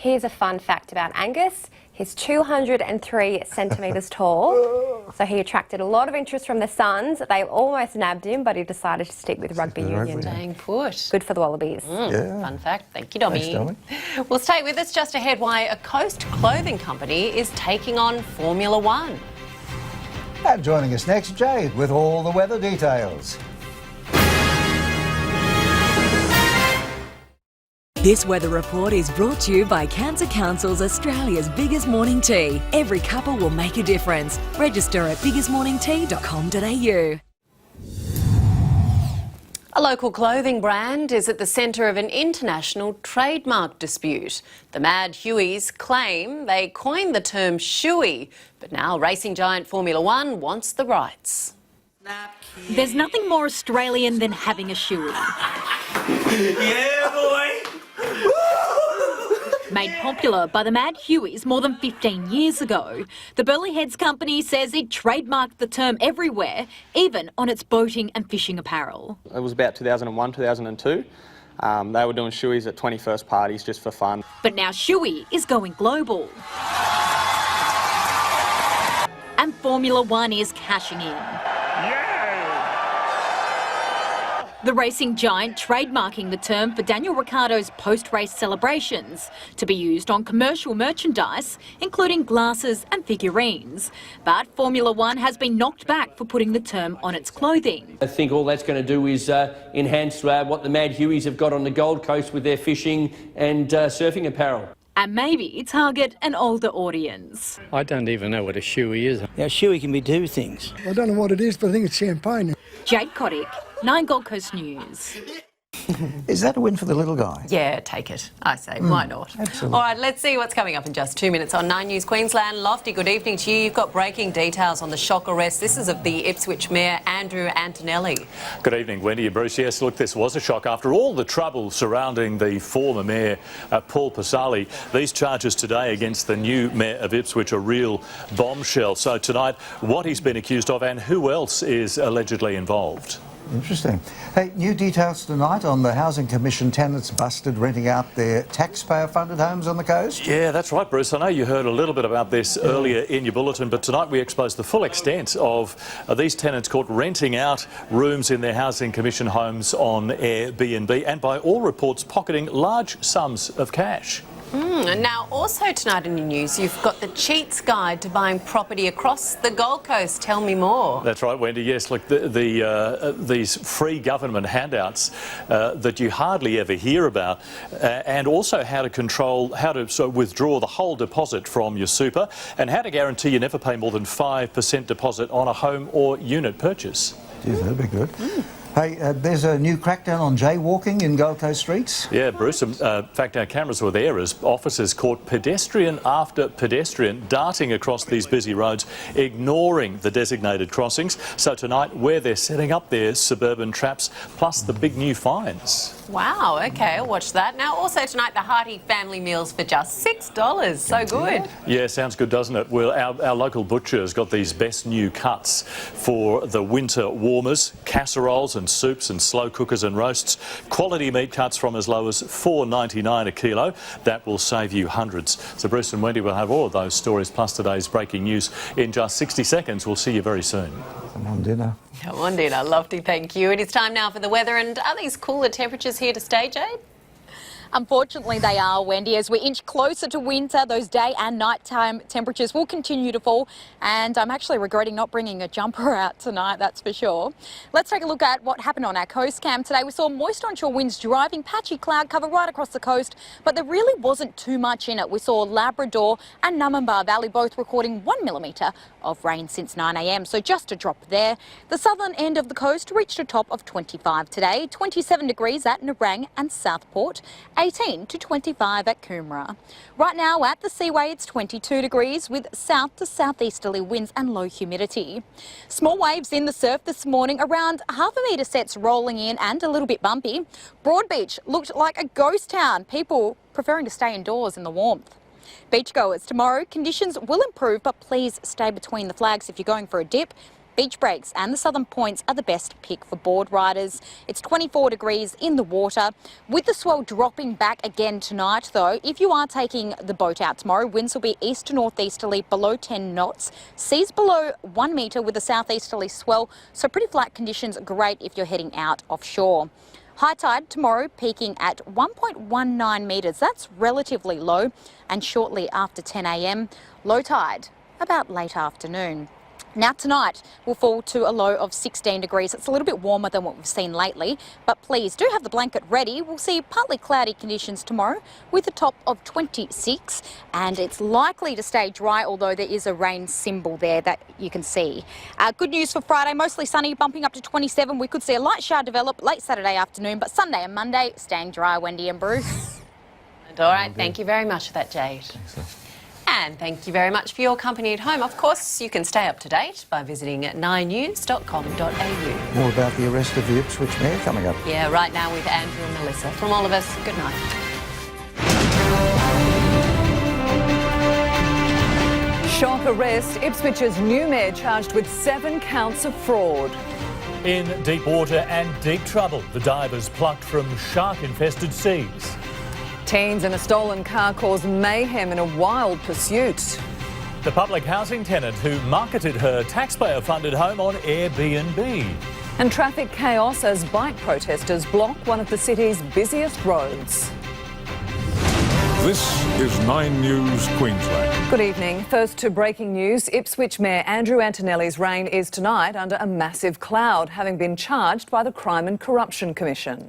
Here's a fun fact about Angus. He's 203 centimetres tall, so he attracted a lot of interest from the Suns. They almost nabbed him, but he decided to stick with rugby union. Staying put. Good for the Wallabies. Yeah. Fun fact. Thank you, Dominique. Thanks, Well, stay with us just ahead why a Coast clothing company is taking on Formula One. And joining us next, Jayde, with all the weather details. This weather report is brought to you by Cancer Council's Australia's biggest morning tea. Every cuppa will make a difference. Register at biggestmorningtea.com.au. A local clothing brand is at the centre of an international trademark dispute. The Mad Hueys claim they coined the term shoey, but now racing giant Formula One wants the rights. There's nothing more Australian than having a shoey. Yeah, boy! Made popular by the Mad Hueys more than 15 years ago, the Burleigh Heads company says it trademarked the term everywhere, even on its boating and fishing apparel. It was about 2001, 2002. They were doing shoeys at 21st parties just for fun. But now shoey is going global. And Formula One is cashing in. The racing giant trademarking the term for Daniel Ricciardo's post-race celebrations to be used on commercial merchandise, including glasses and figurines. But Formula One has been knocked back for putting the term on its clothing. I think all that's going to do is enhance what the Mad Hueys have got on the Gold Coast with their fishing and surfing apparel. And maybe target an older audience. I don't even know what a shoey is. Now, shoey can be two things. I don't know what it is, but I think it's champagne. Jayde, Cotic, 9 Gold Coast News. Is that a win for the little guy? Yeah, take it. I say, why not? Absolutely. All right, let's see what's coming up in just 2 minutes on 9 News Queensland. Lofty, good evening to you. You've got breaking details on the shock arrest. This is of the Ipswich Mayor, Andrew Antonelli. Good evening, Wendy and Bruce. Yes, look, this was a shock. After all the trouble surrounding the former Mayor, Paul Pasali, these charges today against the new Mayor of Ipswich are real bombshell. So tonight, what he's been accused of and who else is allegedly involved. Interesting. Hey, new details tonight on the Housing Commission tenants busted renting out their taxpayer-funded homes on the coast? Yeah, that's right, Bruce. I know you heard a little bit about this earlier in your bulletin, but tonight we exposed the full extent of these tenants caught renting out rooms in their Housing Commission homes on Airbnb and, by all reports, pocketing large sums of cash. And now, also tonight in the news, you've got the Cheat's Guide to Buying Property Across the Gold Coast. Tell me more. That's right, Wendy. Yes, look, these free government handouts that you hardly ever hear about, and also how to withdraw the whole deposit from your super, and how to guarantee you never pay more than 5% deposit on a home or unit purchase. Geez, that'd be good. Hey, there's a new crackdown on jaywalking in Gold Coast streets. Yeah, Bruce. In fact, our cameras were there as officers caught pedestrian after pedestrian darting across these busy roads, ignoring the designated crossings. So tonight, where they're setting up their suburban traps, plus the big new fines. Wow, OK, I'll watch that. Now, also tonight, the hearty family meals for just $6. So good. Yeah, sounds good, doesn't it? Well, our local butcher's got these best new cuts for the winter warmers, casseroles and soups and slow cookers and roasts. Quality meat cuts from as low as $4.99 a kilo. That will save you hundreds. So Bruce and Wendy will have all of those stories plus today's breaking news in just 60 seconds. We'll see you very soon. Come on, dinner. Come on, dinner. Lofty, thank you. It is time now for the weather. And are these cooler temperatures here to stay, Jayde? Unfortunately, they are, Wendy. As we inch closer to winter, those day and nighttime temperatures will continue to fall. And I'm actually regretting not bringing a jumper out tonight, that's for sure. Let's take a look at what happened on our coast cam today. We saw moist onshore winds driving patchy cloud cover right across the coast, but there really wasn't too much in it. We saw Labrador and Numinbah Valley both recording 1 millimetre of rain since 9 a.m. So just a drop there. The southern end of the coast reached a top of 25 today, 27 degrees at Nerang and Southport, 18 to 25 at Coomera. Right now at the Seaway, it's 22 degrees with south to southeasterly winds and low humidity. Small waves in the surf this morning, around half a metre sets rolling in and a little bit bumpy. Broadbeach looked like a ghost town, people preferring to stay indoors in the warmth. Beachgoers, tomorrow conditions will improve, but please stay between the flags if you're going for a dip. Beach breaks and the southern points are the best pick for board riders. It's 24 degrees in the water. With the swell dropping back again tonight, though, if you are taking the boat out tomorrow, winds will be east to northeasterly below 10 knots. Seas below 1 metre with a southeasterly swell, so pretty flat conditions, great if you're heading out offshore. High tide tomorrow peaking at 1.19 metres. That's relatively low, and shortly after 10 a.m. Low tide about late afternoon. Now tonight will fall to a low of 16 degrees. It's a little bit warmer than what we've seen lately, but please do have the blanket ready. We'll see partly cloudy conditions tomorrow with a top of 26, and it's likely to stay dry, although there is a rain symbol there that you can see. Good news for Friday, mostly sunny, bumping up to 27. We could see a light shower develop late Saturday afternoon, but Sunday and Monday staying dry, Wendy and Bruce. And all right, thank you very much for that, Jayde. And thank you very much for your company at home. Of course, you can stay up to date by visiting 9news.com.au. More about the arrest of the Ipswich mayor coming up. Yeah, right now with Andrew and Melissa. From all of us, good night. Shock arrest. Ipswich's new mayor charged with 7 counts of fraud. In deep water and deep trouble, the divers plucked from shark-infested seas. Teens in a stolen car caused mayhem in a wild pursuit. The public housing tenant who marketed her taxpayer-funded home on Airbnb. And traffic chaos as bike protesters block one of the city's busiest roads. This is 9 News Queensland. Good evening. First to breaking news. Ipswich Mayor Andrew Antonelli's reign is tonight under a massive cloud, having been charged by the Crime and Corruption Commission.